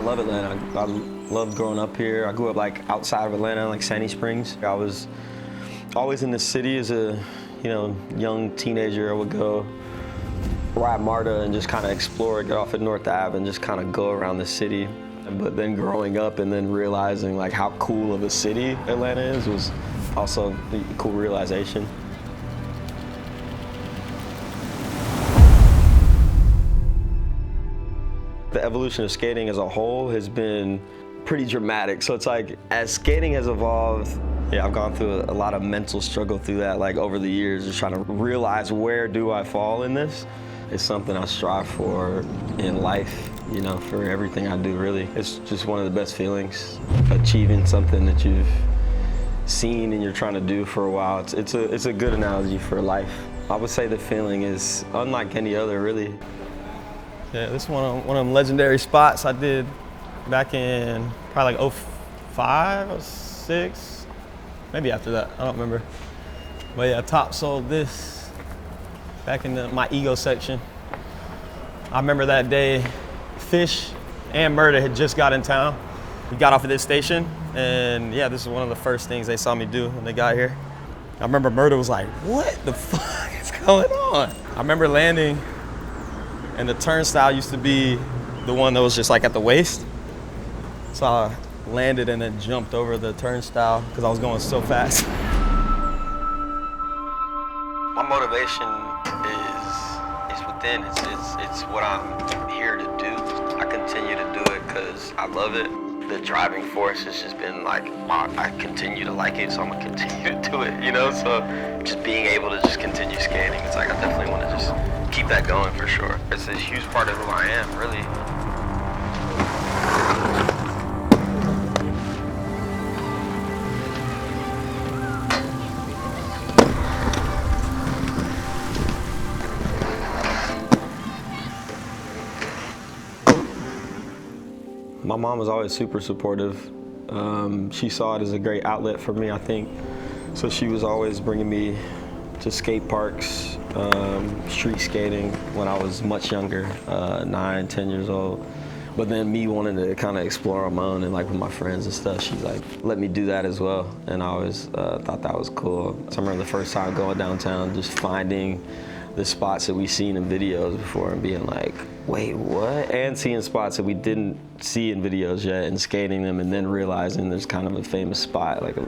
love Atlanta. I loved growing up here. I grew up like outside of Atlanta, like Sandy Springs. I was always in the city as a young teenager. I would go ride MARTA and just kind of explore, get off at North Ave and just kind of go around the city. But then growing up and then realizing like how cool of a city Atlanta is was also a cool realization. The evolution of skating as a whole has been pretty dramatic. So it's like, as skating has evolved, yeah, I've gone through a lot of mental struggle through that, like over the years, just trying to realize where do I fall in this. It's something I strive for in life, for everything I do, really. It's just one of the best feelings, achieving something that you've seen and you're trying to do for a while. It's a good analogy for life. I would say the feeling is unlike any other, really. Yeah, this is one of them legendary spots I did back in probably like 05 or 06, maybe after that, I don't remember. But yeah, top sold this back in my ego section. I remember that day, Fish and Murda had just got in town. We got off at this station, and yeah, this is one of the first things they saw me do when they got here. I remember Murda was like, "What the fuck is going on?" I remember landing, and the turnstile used to be the one that was just like at the waist. So I landed and then jumped over the turnstile because I was going so fast. My motivation is within. It's what I'm here to do. I continue to do it because I love it. The driving force has just been like, I continue to like it, so I'm gonna continue to do it, So just being able to just continue skating, it's like I definitely want to just keep that going for sure. It's a huge part of who I am, really. My mom was always super supportive. She saw it as a great outlet for me, I think. So she was always bringing me to skate parks, street skating when I was much younger, 9, 10 years old. But then me wanting to kind of explore on my own and like with my friends and stuff, she's like, let me do that as well. And I always thought that was cool. So I remember the first time going downtown, just finding the spots that we've seen in videos before and being like, wait, what? And seeing spots that we didn't see in videos yet and skating them and then realizing there's kind of a famous spot. Like a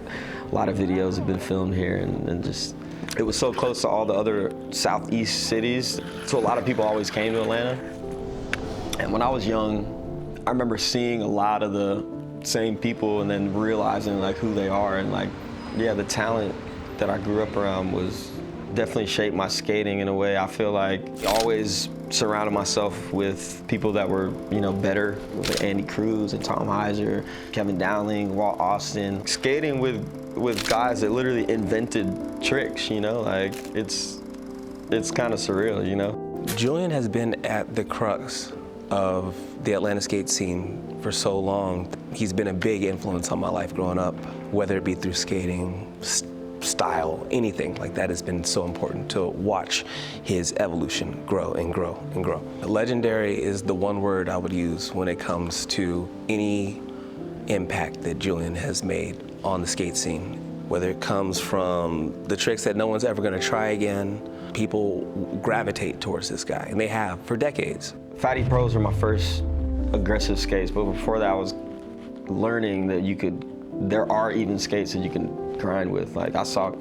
lot of videos have been filmed here and just, it was so close to all the other southeast cities. So a lot of people always came to Atlanta. And when I was young, I remember seeing a lot of the same people and then realizing like who they are and like, yeah, the talent that I grew up around was definitely shaped my skating in a way. I feel like I always surrounded myself with people that were, better, like Andy Cruz and Tom Heiser, Kevin Dowling, Walt Austin. Skating with guys that literally invented tricks, like it's kind of surreal, Julian has been at the crux of the Atlanta skate scene for so long. He's been a big influence on my life growing up, whether it be through skating, style, anything like that has been so important to watch his evolution grow and grow and grow. Legendary is the one word I would use when it comes to any impact that Julian has made on the skate scene. Whether it comes from the tricks that no one's ever gonna try again, people gravitate towards this guy, and they have for decades. Fatty Pros were my first aggressive skates, but before that I was learning that there are even skates that you can grind with. Like I saw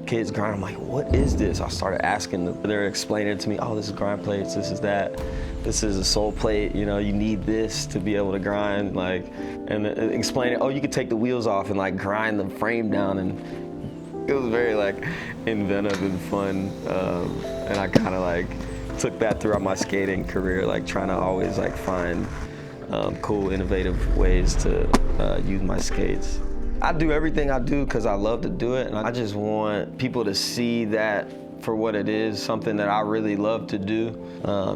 kids grind, I'm like, what is this? I started asking them, they're explaining it to me, oh, this is grind plates, this is that, this is a sole plate, you need this to be able to grind, like, and explaining, oh, you could take the wheels off and like grind the frame down, and it was very like inventive and fun, and I kind of like took that throughout my skating career, like trying to always like find cool, innovative ways to use my skates. I do everything I do because I love to do it, and I just want people to see that for what it is, something that I really love to do.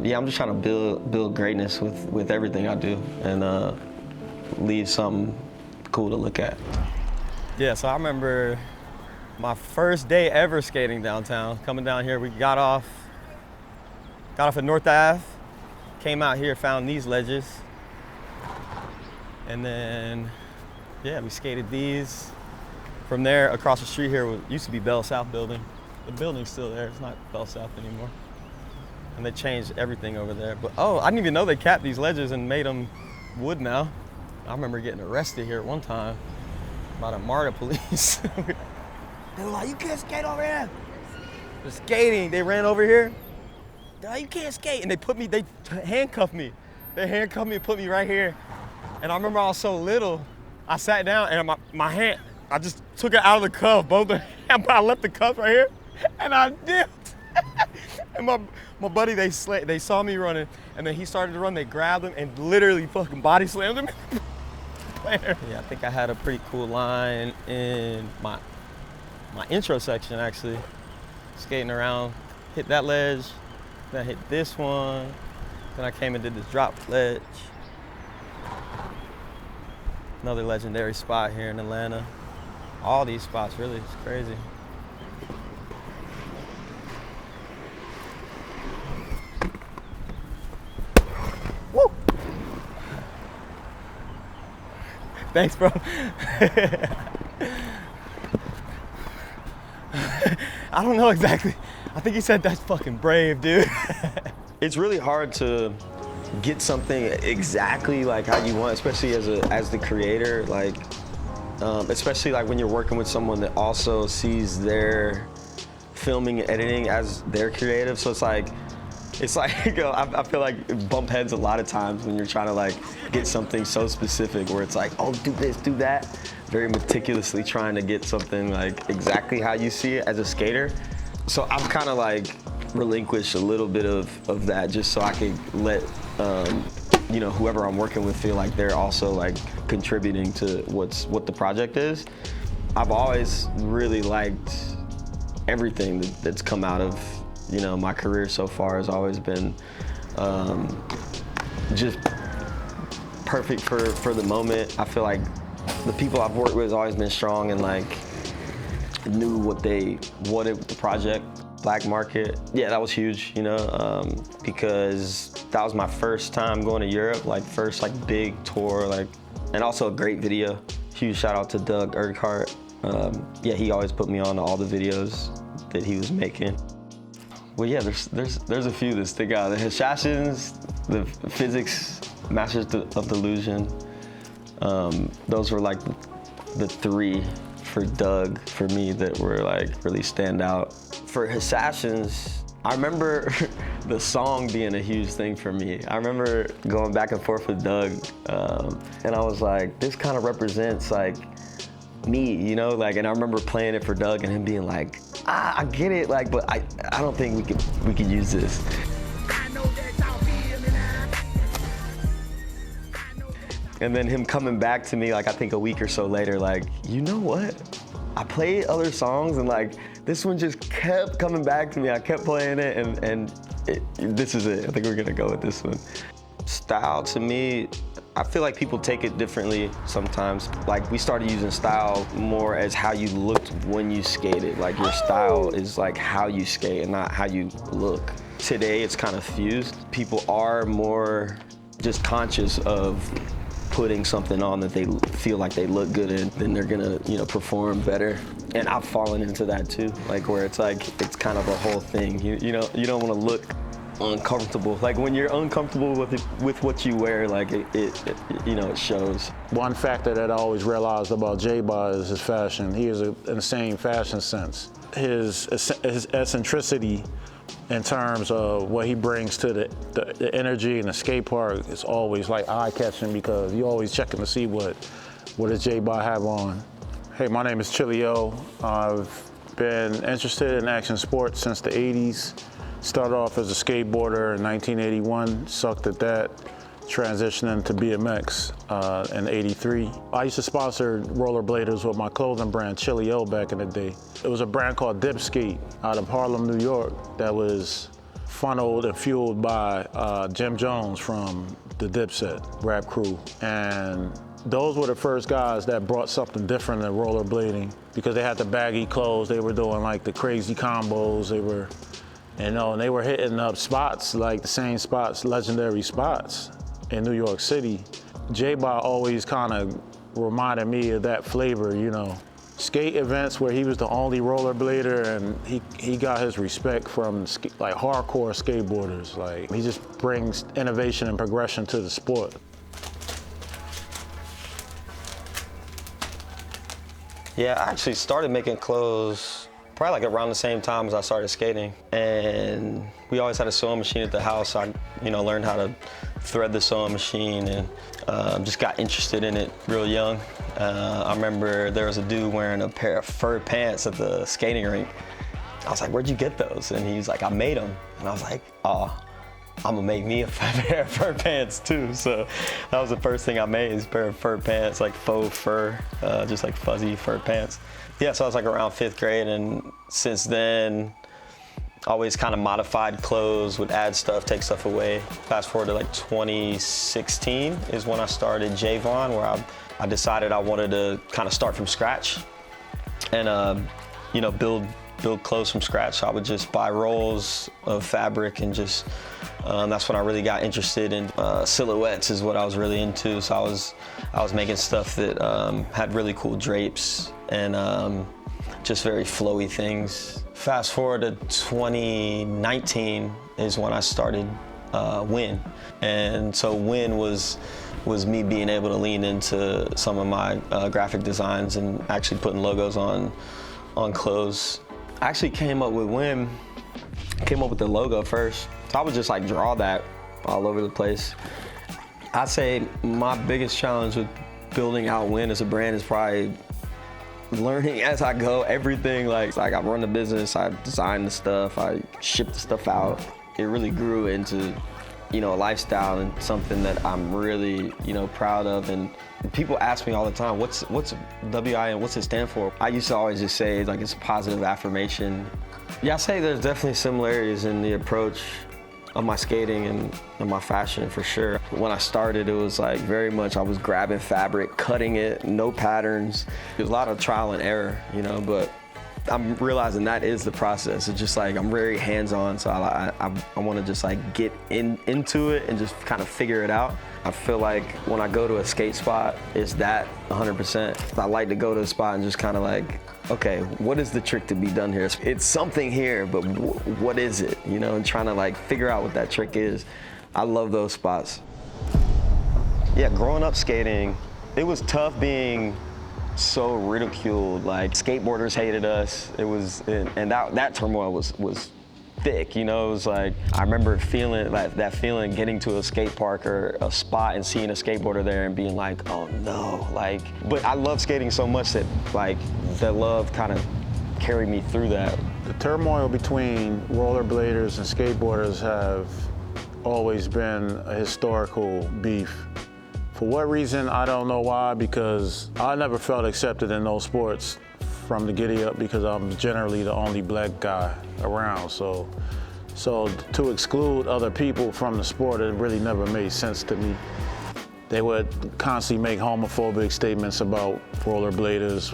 Yeah, I'm just trying to build greatness with everything I do and leave something cool to look at. Yeah, so I remember my first day ever skating downtown, coming down here. We got off at North Ave, came out here, found these ledges. And then, yeah, we skated these. From there, across the street here, used to be Bell South building. The building's still there, it's not Bell South anymore. And they changed everything over there. But oh, I didn't even know they capped these ledges and made them wood now. I remember getting arrested here at one time by the MARTA police. They were like, you can't skate over here. The skating, they ran over here. They're like, you can't skate. And they handcuffed me. They handcuffed me and put me right here. And I remember I was so little, I sat down and my hand, I just took it out of the cuff, both the hand, I left the cuff right here, and I dipped. And my buddy, they saw me running, and then he started to run, they grabbed him and literally fucking body slammed him. Yeah, I think I had a pretty cool line in my intro section, actually. Skating around, hit that ledge, then I hit this one, then I came and did this drop ledge. Another legendary spot here in Atlanta. All these spots, really, it's crazy. Woo! Thanks, bro. I don't know exactly. I think he said that's fucking brave, dude. It's really hard to get something exactly like how you want, especially as the creator, like especially like when you're working with someone that also sees their filming and editing as their creative. So it's like I feel like bump heads a lot of times when you're trying to like get something so specific where it's like, oh, do this, do that. Very meticulously trying to get something like exactly how you see it as a skater. So I've kind of like relinquished a little bit of that just so I could let you know, whoever I'm working with feel like they're also like contributing to what the project is. I've always really liked everything that's come out of, you know, my career so far has always been just perfect for the moment. I feel like the people I've worked with has always been strong and like knew what they wanted with the project. Black market, yeah, that was huge, you know, because that was my first time going to Europe, like first like big tour, like, and also a great video. Huge shout out to Doug Urquhart. Yeah, he always put me on all the videos that he was making. Well, yeah, there's a few that stick out. The Hashashins, the Physics Masters of Delusion. Those were like the three for Doug, for me, that were like really stand out. For Assassins, I remember the song being a huge thing for me. I remember going back and forth with Doug, and I was like, this kind of represents like me, you know, like, and I remember playing it for Doug and him being like, I get it, like, but I don't think we could use this. And then him coming back to me, like, I think a week or so later, like, you know what? I played other songs and like, this one just kept coming back to me. I kept playing it and this is it. I think we're gonna go with this one. Style, to me, I feel like people take it differently sometimes. Like, we started using style more as how you looked when you skated. Like, your style is like how you skate and not how you look. Today, it's kind of fused. People are more just conscious of putting something on that they feel like they look good in, then they're gonna, you know, perform better. And I've fallen into that too, like where it's like, it's kind of a whole thing. You know, you don't wanna look uncomfortable. Like when you're uncomfortable with what you wear, like it you know, it shows. One factor that I always realized about J-Bah is his fashion. He has an insane fashion sense. His eccentricity in terms of what he brings to the energy in the skate park is always like eye-catching because you're always checking to see what does J-Bah have on. Hey, my name is Chilio. I've been interested in action sports since the 80s. Started off as a skateboarder in 1981, sucked at that, transitioning to BMX in '83. I used to sponsor rollerbladers with my clothing brand, Chilio, back in the day. It was a brand called Dip Skate out of Harlem, New York, that was funneled and fueled by Jim Jones from the Dipset rap crew. And those were the first guys that brought something different than rollerblading because they had the baggy clothes, they were doing like the crazy combos, they were, you know, and they were hitting up spots, like the same spots, legendary spots in New York City. J-Bah always kind of reminded me of that flavor, you know. Skate events where he was the only rollerblader, and he got his respect from like hardcore skateboarders. Like, he just brings innovation and progression to the sport. Yeah, I actually started making clothes probably like around the same time as I started skating. And we always had a sewing machine at the house. I, learned how to thread the sewing machine and just got interested in it real young. I remember there was a dude wearing a pair of fur pants at the skating rink. I was like, where'd you get those? And he was like, I made them. And I was like, oh, I'm gonna make me a pair of fur pants too. So that was the first thing I made, is a pair of fur pants, like faux fur, just like fuzzy fur pants. Yeah, so I was like around 5th grade, and since then, always kind of modified clothes, would add stuff, take stuff away. Fast forward to like 2016 is when I started Javon, where I decided I wanted to kind of start from scratch and build clothes from scratch. So I would just buy rolls of fabric and just, that's when I really got interested in silhouettes is what I was really into. So I was making stuff that had really cool drapes and just very flowy things. Fast forward to 2019 is when I started Win. And so Win was me being able to lean into some of my graphic designs and actually putting logos on clothes. I actually came up with the logo first. So I would just like draw that all over the place. I'd say my biggest challenge with building out Win as a brand is probably learning as I go. Everything, like I run the business, I design the stuff, I ship the stuff out. It really grew into, a lifestyle and something that I'm really, proud of. And people ask me all the time, what's WIN, what's it stand for? I used to always just say like it's positive affirmation. Yeah, I say there's definitely similarities in the approach of my skating and my fashion for sure. When I started, it was like very much I was grabbing fabric, cutting it, no patterns. There's a lot of trial and error, but I'm realizing that is the process. It's just like I'm very hands-on, so I want to just like get into it and just kind of figure it out. I feel like when I go to a skate spot, it's that 100%. I like to go to a spot and just kind of like, okay, what is the trick to be done here? It's something here, but what is it? And trying to like figure out what that trick is. I love those spots. Yeah, growing up skating, it was tough being so ridiculed. Like skateboarders hated us. It was, and that turmoil was thick. It was like, I remember feeling like that feeling getting to a skate park or a spot and seeing a skateboarder there and being like, oh no, but I love skating so much that like that love kind of carried me through that. The turmoil between rollerbladers and skateboarders have always been a historical beef. For what reason, I don't know why, because I never felt accepted in those sports from the giddy up because I'm generally the only black guy around. So to exclude other people from the sport, it really never made sense to me. They would constantly make homophobic statements about rollerbladers,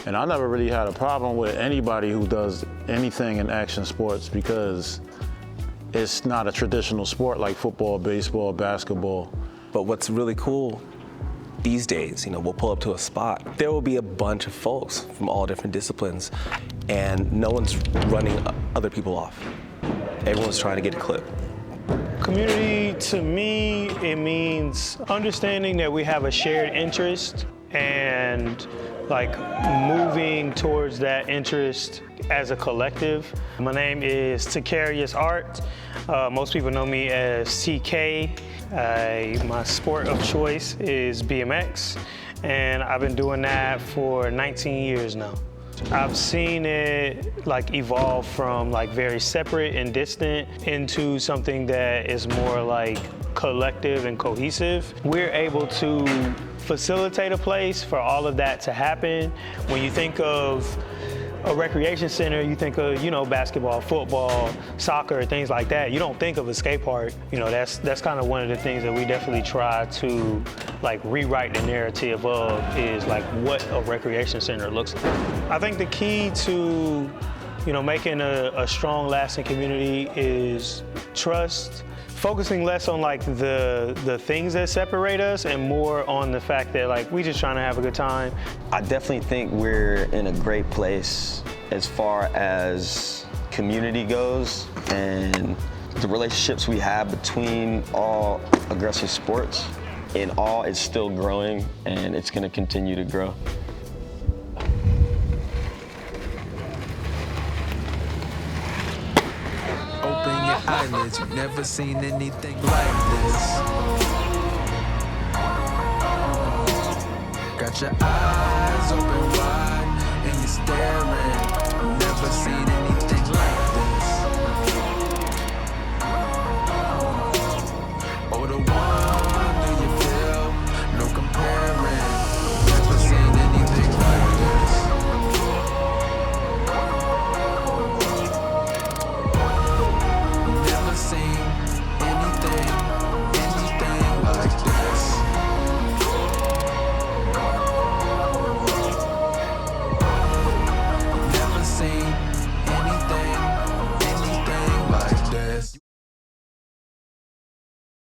and I never really had a problem with anybody who does anything in action sports because it's not a traditional sport like football, baseball, basketball. But what's really cool these days, we'll pull up to a spot. There will be a bunch of folks from all different disciplines, and no one's running other people off. Everyone's trying to get a clip. Community, to me, it means understanding that we have a shared interest and like moving towards that interest as a collective. My name is Takarius Art. Most people know me as TK. My sport of choice is BMX, and I've been doing that for 19 years now. I've seen it like evolve from like very separate and distant into something that is more like collective and cohesive. We're able to facilitate a place for all of that to happen. When you think of a recreation center, you think of, basketball, football, soccer, things like that. You don't think of a skate park. That's kind of one of the things that we definitely try to like rewrite the narrative of is like what a recreation center looks like. I think the key to, making a strong, lasting community is trust, focusing less on like the things that separate us and more on the fact that like we just trying to have a good time. I definitely think we're in a great place as far as community goes, and the relationships we have between all aggressive sports, in all, it's still growing, and it's going to continue to grow. Open your eyelids, you've never seen anything like this. Got your eyes open wide and you're staring, you've never seen it.